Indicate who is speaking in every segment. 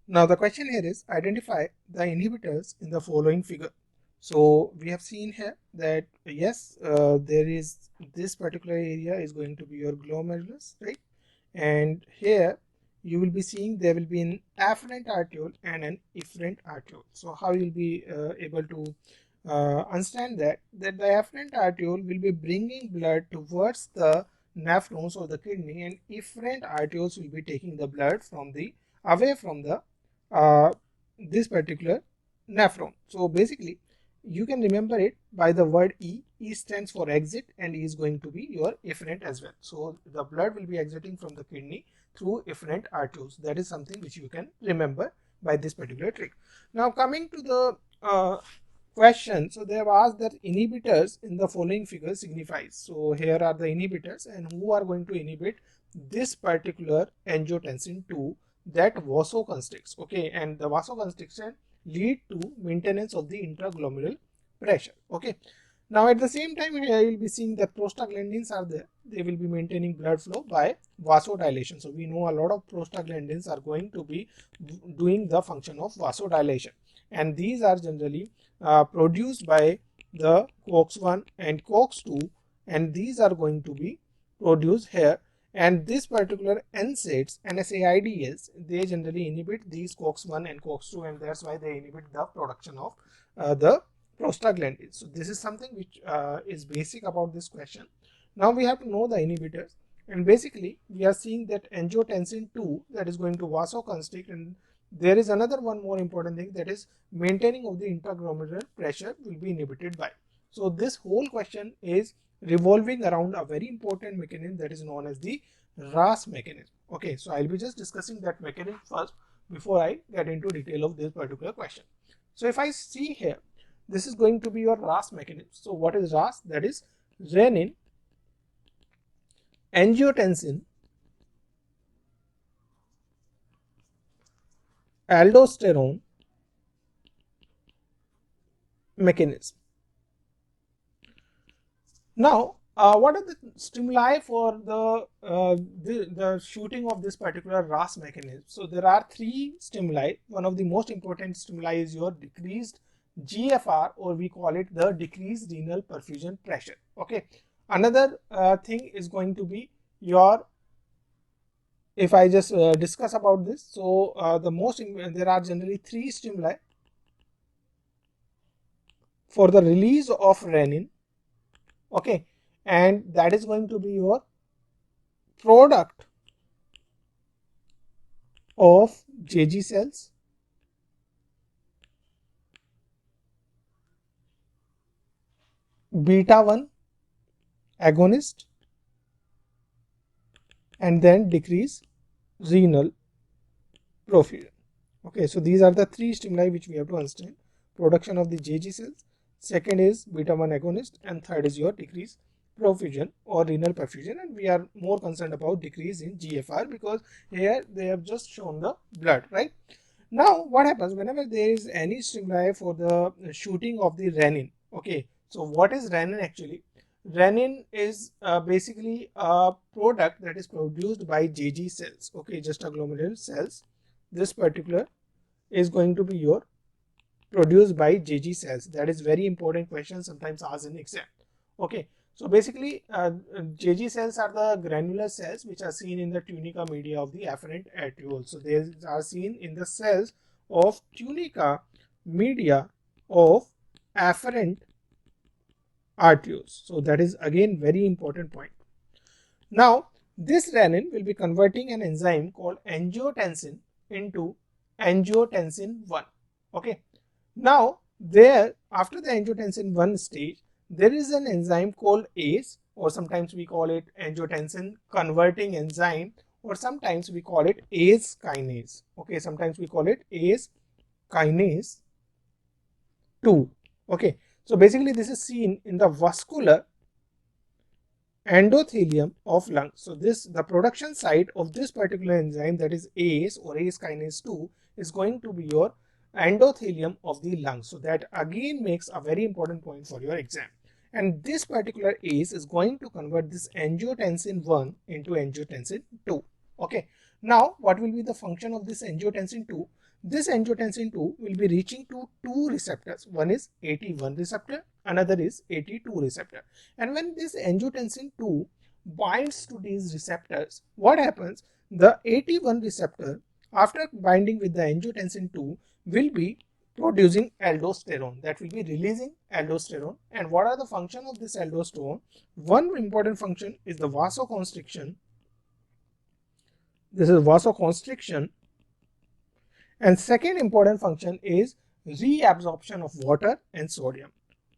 Speaker 1: Now the question here is identify the inhibitors in the following figure. So we have seen here that yes, there is this particular area is going to be your glomerulus, right? And here you will be seeing there will be an afferent arteriole and an efferent arteriole. So how you will be able to understand that the afferent arteriole will be bringing blood towards the nephrons or the kidney, and efferent arterioles will be taking the blood from the away from the uh, this particular nephron. So basically you can remember it by the word E. E stands for exit and E is going to be your efferent as well. So the blood will be exiting from the kidney through efferent arterioles. That is something which you can remember by this particular trick. Now coming to the question, so they have asked that inhibitors in the following figure signifies. So here are the inhibitors and who are going to inhibit this particular angiotensin 2 that vasoconstricts, okay, and the vasoconstriction lead to maintenance of the intraglomerular pressure, okay. Now at the same time here you will be seeing that prostaglandins are there, they will be maintaining blood flow by vasodilation. So we know a lot of prostaglandins are going to be doing the function of vasodilation, and these are generally produced by the COX-1 and COX-2, and these are going to be produced here. And this particular NSAIDs, NSAIDs, they generally inhibit these COX-1 and COX-2, and that's why they inhibit the production of the prostaglandins. So this is something which is basic about this question. Now we have to know the inhibitors, and basically we are seeing that angiotensin 2 that is going to vasoconstrict, and there is another one more important thing, that is maintaining of the intraglomerular pressure will be inhibited by. So this whole question is revolving around a very important mechanism that is known as the Ras mechanism. Okay, so I'll be just discussing that mechanism first before I get into detail of this particular question. So if I see here, this is going to be your Ras mechanism. So what is Ras? That is renin, angiotensin, aldosterone mechanism. Now, what are the stimuli for the shooting of this particular Ras mechanism? So there are three stimuli. One of the most important stimuli is your decreased GFR, or we call it the decreased renal perfusion pressure. Okay. Another thing is going to be your, if I just discuss about this. So there are generally three stimuli for the release of renin. Okay, and that is going to be your product of JG cells, beta 1 agonist, and then decrease renal perfusion. Okay, so these are the three stimuli which we have to understand. Production of the JG cells, second is beta 1 agonist, and third is your decrease perfusion or renal perfusion, and we are more concerned about decrease in GFR because here they have just shown the blood, right? Now what happens whenever there is any stimuli for the shooting of the renin? Okay, so what is renin actually? Renin is basically a product that is produced by JG cells, okay, juxtaglomerular cells. This particular is going to be your produced by JG cells. That is very important question, sometimes asked in exam. Okay, so basically JG cells are the granular cells which are seen in the tunica media of the afferent arteriole. So they are seen in the cells of tunica media of afferent arterioles. So that is again very important point. Now this renin will be converting an enzyme called angiotensin into angiotensin 1. Okay, now there after the angiotensin 1 stage, there is an enzyme called ACE, or sometimes we call it angiotensin converting enzyme, or sometimes we call it ACE kinase. Okay, sometimes we call it ACE kinase 2. Okay, so basically this is seen in the vascular endothelium of lungs. So the production site of this particular enzyme, that is ACE or ACE kinase 2, is going to be your endothelium of the lungs. So that again makes a very important point for your exam. And this particular ACE is going to convert this angiotensin 1 into angiotensin 2. Okay. Now what will be the function of this angiotensin 2? this angiotensin 2 will be reaching to two receptors. One is AT1 receptor, another is AT2 receptor. And when this angiotensin 2 binds to these receptors, what happens? The AT1 receptor, after binding with the angiotensin 2, will be producing aldosterone, that will be releasing aldosterone. And what are the function of this aldosterone? One important function is the vasoconstriction. This is vasoconstriction. And second important function is reabsorption of water and sodium.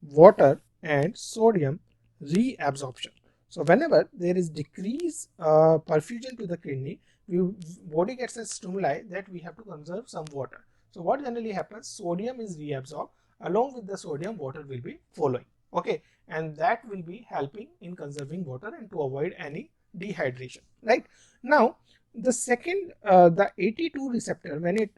Speaker 1: Water and sodium reabsorption. So whenever there is decrease perfusion to the kidney, body gets a stimuli that we have to conserve some water. So what generally happens, sodium is reabsorbed, along with the sodium water will be following. Okay, and that will be helping in conserving water and to avoid any dehydration. Right now, the second, the AT2 receptor, when it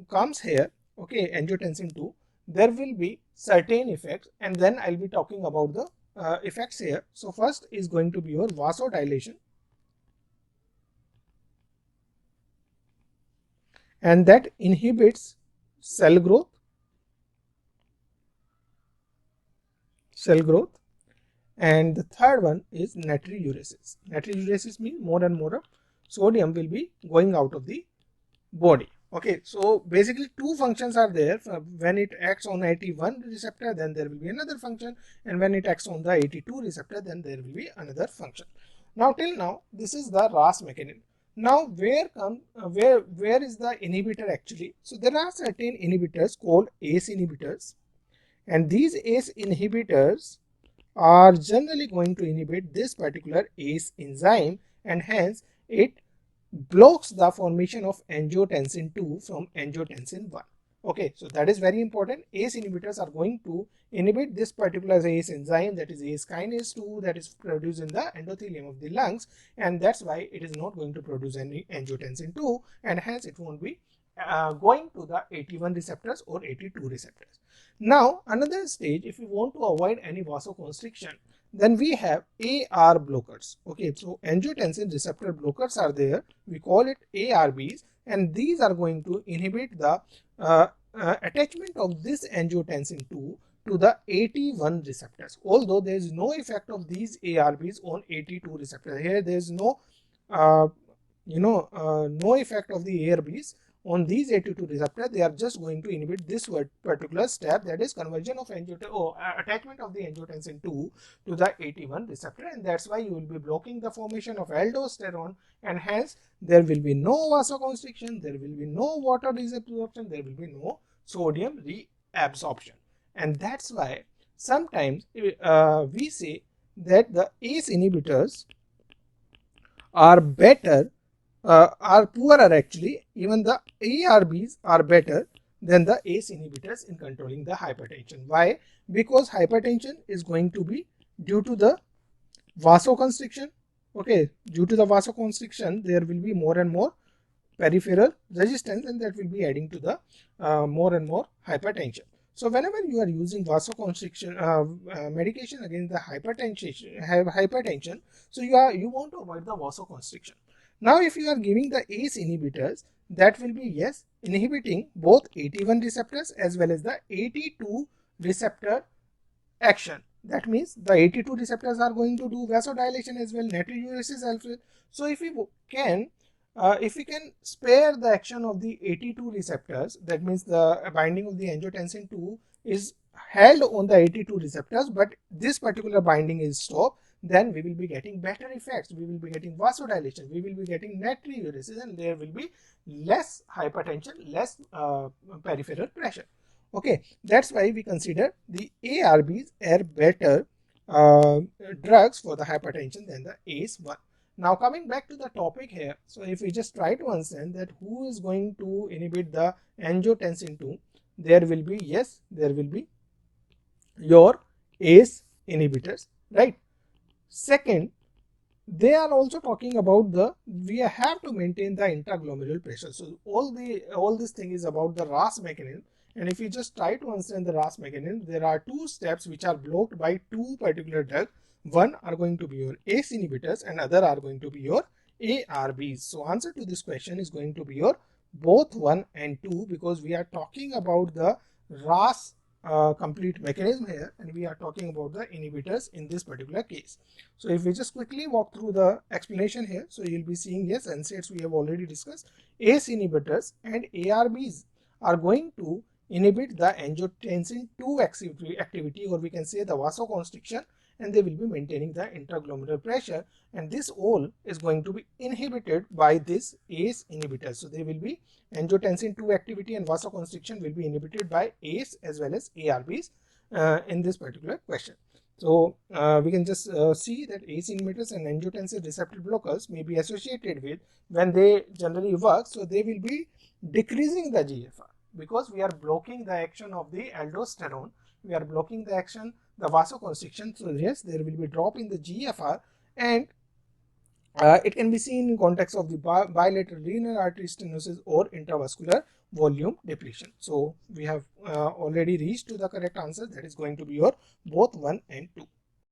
Speaker 1: comes here, okay, angiotensin 2, there will be certain effects, and then I'll be talking about the effects here. So first is going to be your vasodilation, and that inhibits cell growth, and the third one is natriuresis. Natriuresis means more and more of sodium will be going out of the body. Okay, so basically two functions are there. When it acts on AT1 receptor, then there will be another function, and when it acts on the AT2 receptor, then there will be another function. Now till now, this is the Ras mechanism. Now where is the inhibitor actually? So there are certain inhibitors called ACE inhibitors, and these ACE inhibitors are generally going to inhibit this particular ACE enzyme, and hence it blocks the formation of angiotensin 2 from angiotensin 1. Okay, so that is very important. ACE inhibitors are going to inhibit this particular ACE enzyme, that is ACE kinase 2, that is produced in the endothelium of the lungs, and that's why it is not going to produce any angiotensin 2, and hence it won't be going to the AT1 receptors or AT2 receptors. Now another stage, if you want to avoid any vasoconstriction, then we have AR blockers. Okay, so angiotensin receptor blockers are there. We call it ARBs, and these are going to inhibit the attachment of this angiotensin 2 to the AT1 receptors. Although there is no effect of these ARBs on AT2 receptor. Here there is no no effect of the ARBs on these AT2 receptor. They are just going to inhibit this particular step, that is conversion of attachment of the angiotensin 2 to the AT1 receptor, and that's why you will be blocking the formation of aldosterone, and hence there will be no vasoconstriction, there will be no water reabsorption, there will be no sodium reabsorption. And that's why sometimes we say that the ACE inhibitors are better, are poorer actually. Even the ARBs are better than the ACE inhibitors in controlling the hypertension. Why? Because hypertension is going to be due to the vasoconstriction. Okay, due to the vasoconstriction, there will be more and more peripheral resistance, and that will be adding to the more and more hypertension. So whenever you are using vasoconstriction medication against the hypertension, so you want to avoid the vasoconstriction. Now if you are giving the ACE inhibitors, that will be, yes, inhibiting both AT1 receptors as well as the AT2 receptor action. That means the AT2 receptors are going to do vasodilation as well, natriuresis as well. So if we can spare the action of the AT2 receptors, that means the binding of the angiotensin 2 is held on the AT2 receptors, but this particular binding is stopped, then we will be getting better effects. We will be getting vasodilation, we will be getting natriuresis, and there will be less hypertension, less peripheral pressure. Okay, that's why we consider the ARBs are better drugs for the hypertension than the ACE1. Now coming back to the topic here, so if we just try to understand that who is going to inhibit the angiotensin 2, there will be, yes, there will be your ACE inhibitors, right? Second, they are also talking about we have to maintain the intraglomerular pressure. So all this thing is about the Ras mechanism. And if you just try to understand the Ras mechanism, there are two steps which are blocked by two particular drugs. One are going to be your ACE inhibitors and other are going to be your ARBs. So answer to this question is going to be your both 1 and 2 because we are talking about the Ras complete mechanism here, and we are talking about the inhibitors in this particular case. So if we just quickly walk through the explanation here, so you'll be seeing, yes, NSAIDs we have already discussed. ACE inhibitors and ARBs are going to inhibit the angiotensin 2 activity, or we can say the vasoconstriction, and they will be maintaining the intraglomerular pressure, and this all is going to be inhibited by this ACE inhibitor. So they will be angiotensin 2 activity and vasoconstriction will be inhibited by ACE as well as ARBs in this particular question. So we can just see that ACE inhibitors and angiotensin receptor blockers may be associated with, when they generally work, so they will be decreasing the GFR because we are blocking the action of the aldosterone, we are blocking the action, the vasoconstriction. So yes, there will be drop in the GFR, and it can be seen in context of the bilateral renal artery stenosis or intravascular volume depletion. So we have already reached to the correct answer, that is going to be your both 1 and 2.